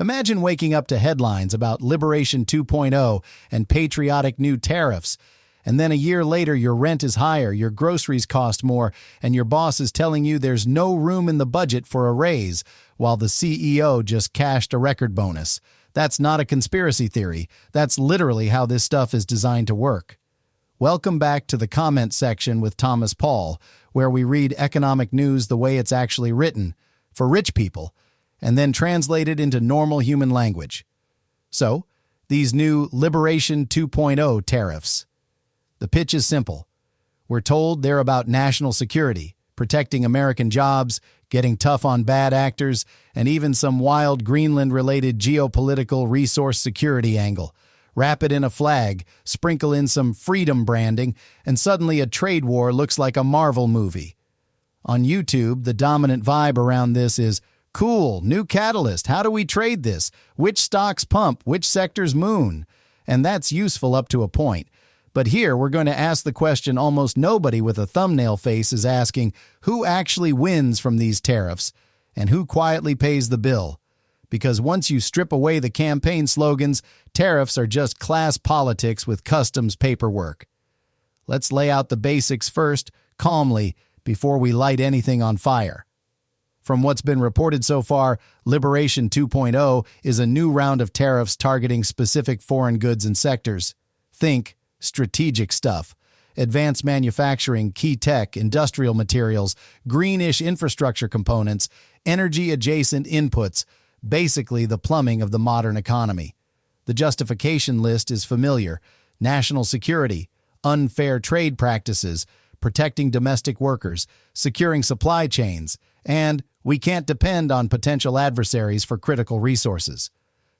Imagine waking up to headlines about Liberation 2.0 and patriotic new tariffs, and then a year later your rent is higher, your groceries cost more, and your boss is telling you there's no room in the budget for a raise, while the CEO just cashed a record bonus. That's not a conspiracy theory. That's literally how this stuff is designed to work. Welcome back to the comment section with Thomas Paul, where we read economic news the way it's actually written, for rich people, and then translate it into normal human language. So, these new Liberation 2.0 tariffs. The pitch is simple. We're told they're about national security, protecting American jobs, getting tough on bad actors, and even some wild Greenland-related geopolitical resource security angle. Wrap it in a flag, sprinkle in some freedom branding, and suddenly a trade war looks like a Marvel movie. On YouTube, the dominant vibe around this is, cool, new catalyst, how do we trade this? Which stocks pump, which sectors moon? And that's useful up to a point. But here we're going to ask the question almost nobody with a thumbnail face is asking, who actually wins from these tariffs, and who quietly pays the bill? Because once you strip away the campaign slogans, tariffs are just class politics with customs paperwork. Let's lay out the basics first, calmly, before we light anything on fire. From what's been reported so far, Liberation 2.0 is a new round of tariffs targeting specific foreign goods and sectors. Think strategic stuff. Advanced manufacturing, key tech, industrial materials, greenish infrastructure components, energy-adjacent inputs, basically the plumbing of the modern economy. The justification list is familiar: national security, unfair trade practices, protecting domestic workers, securing supply chains, and we can't depend on potential adversaries for critical resources.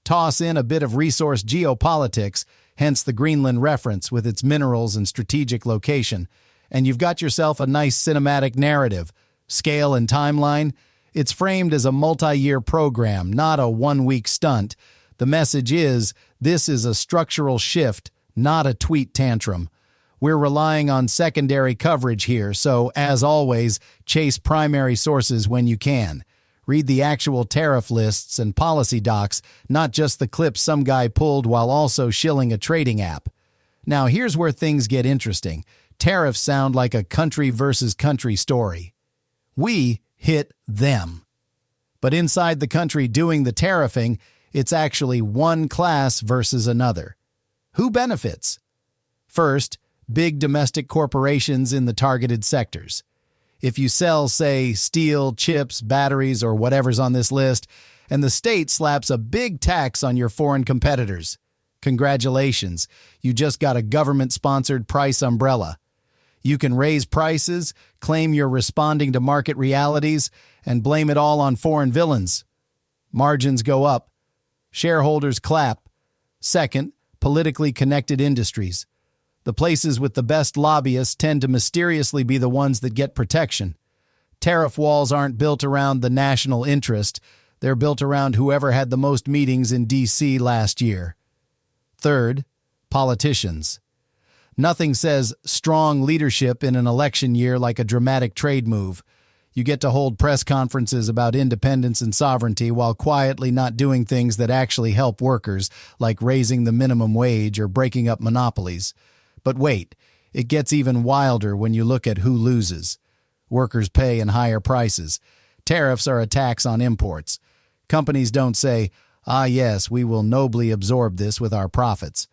Toss in a bit of resource geopolitics, hence the Greenland reference with its minerals and strategic location, and you've got yourself a nice cinematic narrative. Scale and timeline? It's framed as a multi-year program, not a one-week stunt. The message is, this is a structural shift, not a tweet tantrum. We're relying on secondary coverage here, so, as always, chase primary sources when you can. Read the actual tariff lists and policy docs, not just the clips some guy pulled while also shilling a trading app. Now, here's where things get interesting. Tariffs sound like a country versus country story. We hit them. But inside the country doing the tariffing, it's actually one class versus another. Who benefits? First, big domestic corporations in the targeted sectors. If you sell, say, steel, chips, batteries, or whatever's on this list, and the state slaps a big tax on your foreign competitors, congratulations, you just got a government-sponsored price umbrella. You can raise prices, claim you're responding to market realities, and blame it all on foreign villains. Margins go up. Shareholders clap. Second, politically connected industries. The places with the best lobbyists tend to mysteriously be the ones that get protection. Tariff walls aren't built around the national interest. They're built around whoever had the most meetings in D.C. last year. Third, politicians. Nothing says strong leadership in an election year like a dramatic trade move. You get to hold press conferences about independence and sovereignty while quietly not doing things that actually help workers, like raising the minimum wage or breaking up monopolies. But wait, it gets even wilder when you look at who loses. Workers pay in higher prices. Tariffs are a tax on imports. Companies don't say, ah yes, we will nobly absorb this with our profits.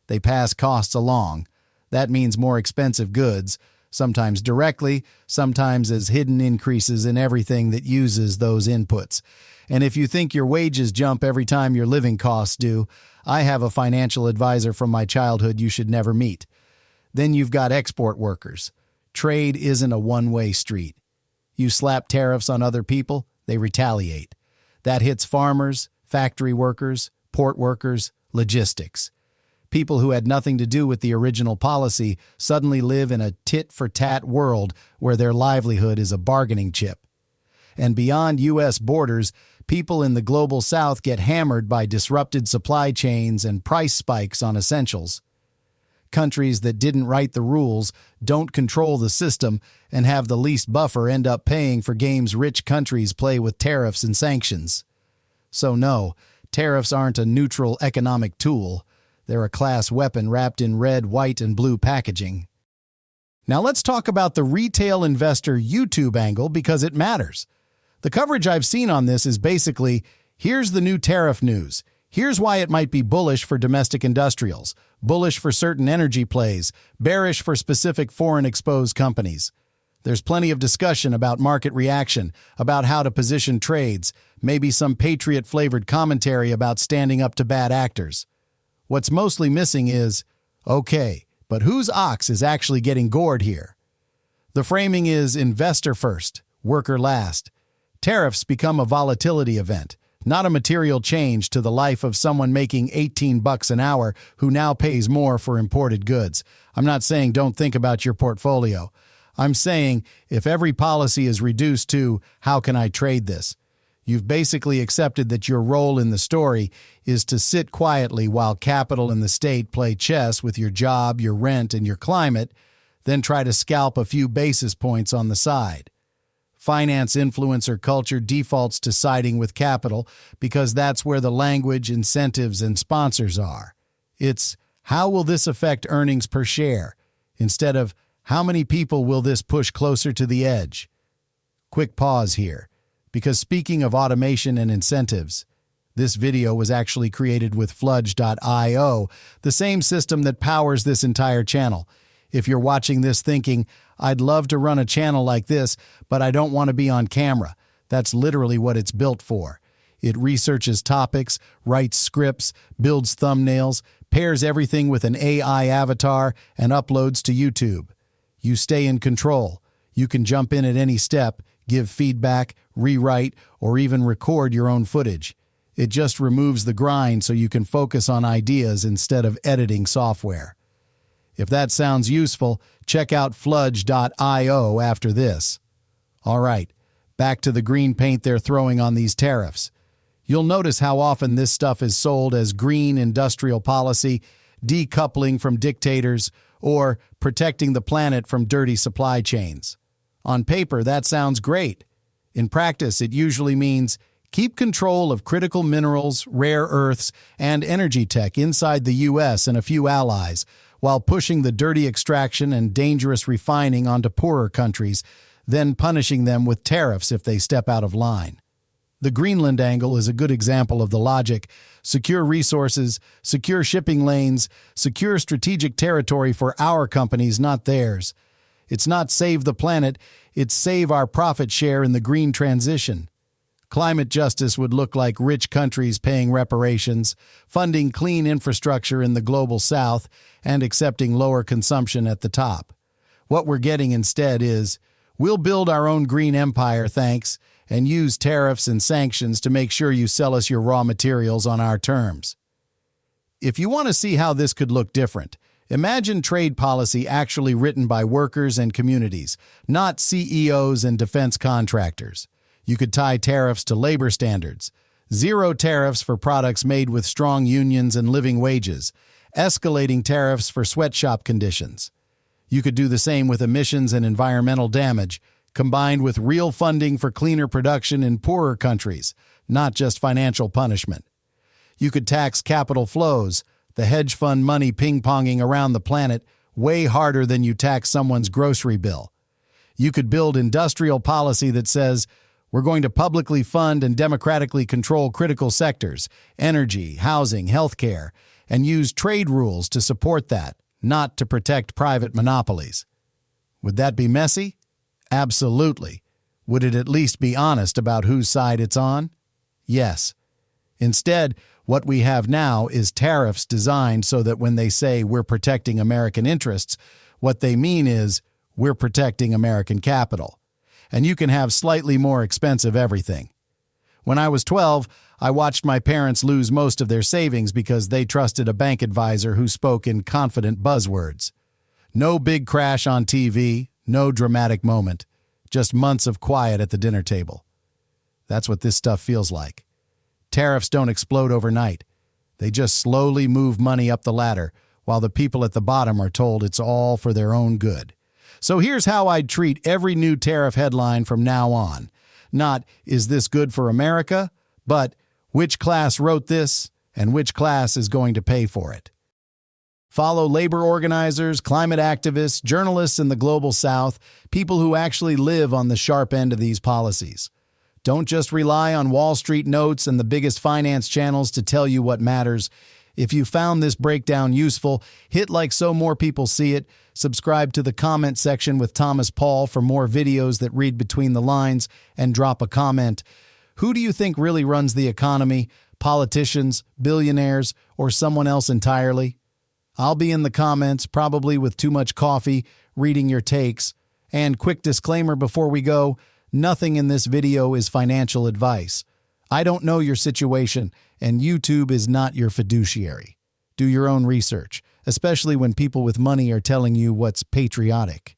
They pass costs along. That means more expensive goods, sometimes directly, sometimes as hidden increases in everything that uses those inputs. And if you think your wages jump every time your living costs do, I have a financial advisor from my childhood you should never meet. Then you've got export workers. Trade isn't a one-way street. You slap tariffs on other people, they retaliate. That hits farmers, factory workers, port workers, logistics. People who had nothing to do with the original policy suddenly live in a tit-for-tat world where their livelihood is a bargaining chip. And beyond U.S. borders, people in the global south get hammered by disrupted supply chains and price spikes on essentials. Countries that didn't write the rules, don't control the system, and have the least buffer end up paying for games rich countries play with tariffs and sanctions. So no, Tariffs aren't a neutral economic tool. They're a class weapon wrapped in red, white, and blue packaging. Now let's talk about the retail investor YouTube angle because it matters. The coverage I've seen on this is basically, here's the new tariff news. Here's why it might be bullish for domestic industrials, bullish for certain energy plays, bearish for specific foreign exposed companies. There's plenty of discussion about market reaction, about how to position trades, maybe some patriot-flavored commentary about standing up to bad actors. What's mostly missing is, okay, but whose ox is actually getting gored here? The framing is investor first, worker last. Tariffs become a volatility event, not a material change to the life of someone making $18 an hour who now pays more for imported goods. I'm not saying don't think about your portfolio. I'm saying if every policy is reduced to, how can I trade this? You've basically accepted that your role in the story is to sit quietly while capital and the state play chess with your job, your rent, and your climate, then try to scalp a few basis points on the side. Finance influencer culture defaults to siding with capital because that's where the language, incentives, and sponsors are. It's, how will this affect earnings per share? Instead of, how many people will this push closer to the edge? Quick pause here, because speaking of automation and incentives, this video was actually created with Fludge.io, the same system that powers this entire channel. If you're watching this thinking, I'd love to run a channel like this, but I don't want to be on camera, that's literally what it's built for. It researches topics, writes scripts, builds thumbnails, pairs everything with an AI avatar, and uploads to YouTube. You stay in control. You can jump in at any step, give feedback, rewrite, or even record your own footage. It just removes the grind so you can focus on ideas instead of editing software. If that sounds useful, check out Fludge.io after this. All right, back to the green paint they're throwing on these tariffs. You'll notice how often this stuff is sold as green industrial policy, decoupling from dictators, or protecting the planet from dirty supply chains. On paper, that sounds great. In practice, it usually means keep control of critical minerals, rare earths, and energy tech inside the U.S. and a few allies, while pushing the dirty extraction and dangerous refining onto poorer countries, then punishing them with tariffs if they step out of line. The Greenland angle is a good example of the logic. Secure resources, secure shipping lanes, secure strategic territory for our companies, not theirs. It's not save the planet, it's save our profit share in the green transition. Climate justice would look like rich countries paying reparations, funding clean infrastructure in the global south, and accepting lower consumption at the top. What we're getting instead is, we'll build our own green empire, thanks, and use tariffs and sanctions to make sure you sell us your raw materials on our terms. If you want to see how this could look different, imagine trade policy actually written by workers and communities, not CEOs and defense contractors. You could tie tariffs to labor standards, zero tariffs for products made with strong unions and living wages, escalating tariffs for sweatshop conditions. You could do the same with emissions and environmental damage, combined with real funding for cleaner production in poorer countries, not just financial punishment. You could tax capital flows, the hedge fund money ping-ponging around the planet, way harder than you tax someone's grocery bill. You could build industrial policy that says, we're going to publicly fund and democratically control critical sectors, energy, housing, healthcare, and use trade rules to support that, not to protect private monopolies. Would that be messy? Absolutely. Would it at least be honest about whose side it's on? Yes. Instead, what we have now is tariffs designed so that when they say we're protecting American interests, what they mean is we're protecting American capital. And you can have slightly more expensive everything. When I was 12, I watched my parents lose most of their savings because they trusted a bank advisor who spoke in confident buzzwords. No big crash on TV, no dramatic moment, just months of quiet at the dinner table. That's what this stuff feels like. Tariffs don't explode overnight. They just slowly move money up the ladder, while the people at the bottom are told it's all for their own good. So here's how I'd treat every new tariff headline from now on. Not, is this good for America? But, Which class wrote this, and which class is going to pay for it? Follow labor organizers, climate activists, journalists in the global south, people who actually live on the sharp end of these policies. Don't just rely on Wall Street notes and the biggest finance channels to tell you what matters. If you found this breakdown useful, hit like so more people see it, subscribe to the comment section with Thomas Paul for more videos that read between the lines, and drop a comment. Who do you think really runs the economy? Politicians, billionaires, or someone else entirely? I'll be in the comments, probably with too much coffee, reading your takes. And quick disclaimer before we go, nothing in this video is financial advice. I don't know your situation, and YouTube is not your fiduciary. Do your own research, especially when people with money are telling you what's patriotic.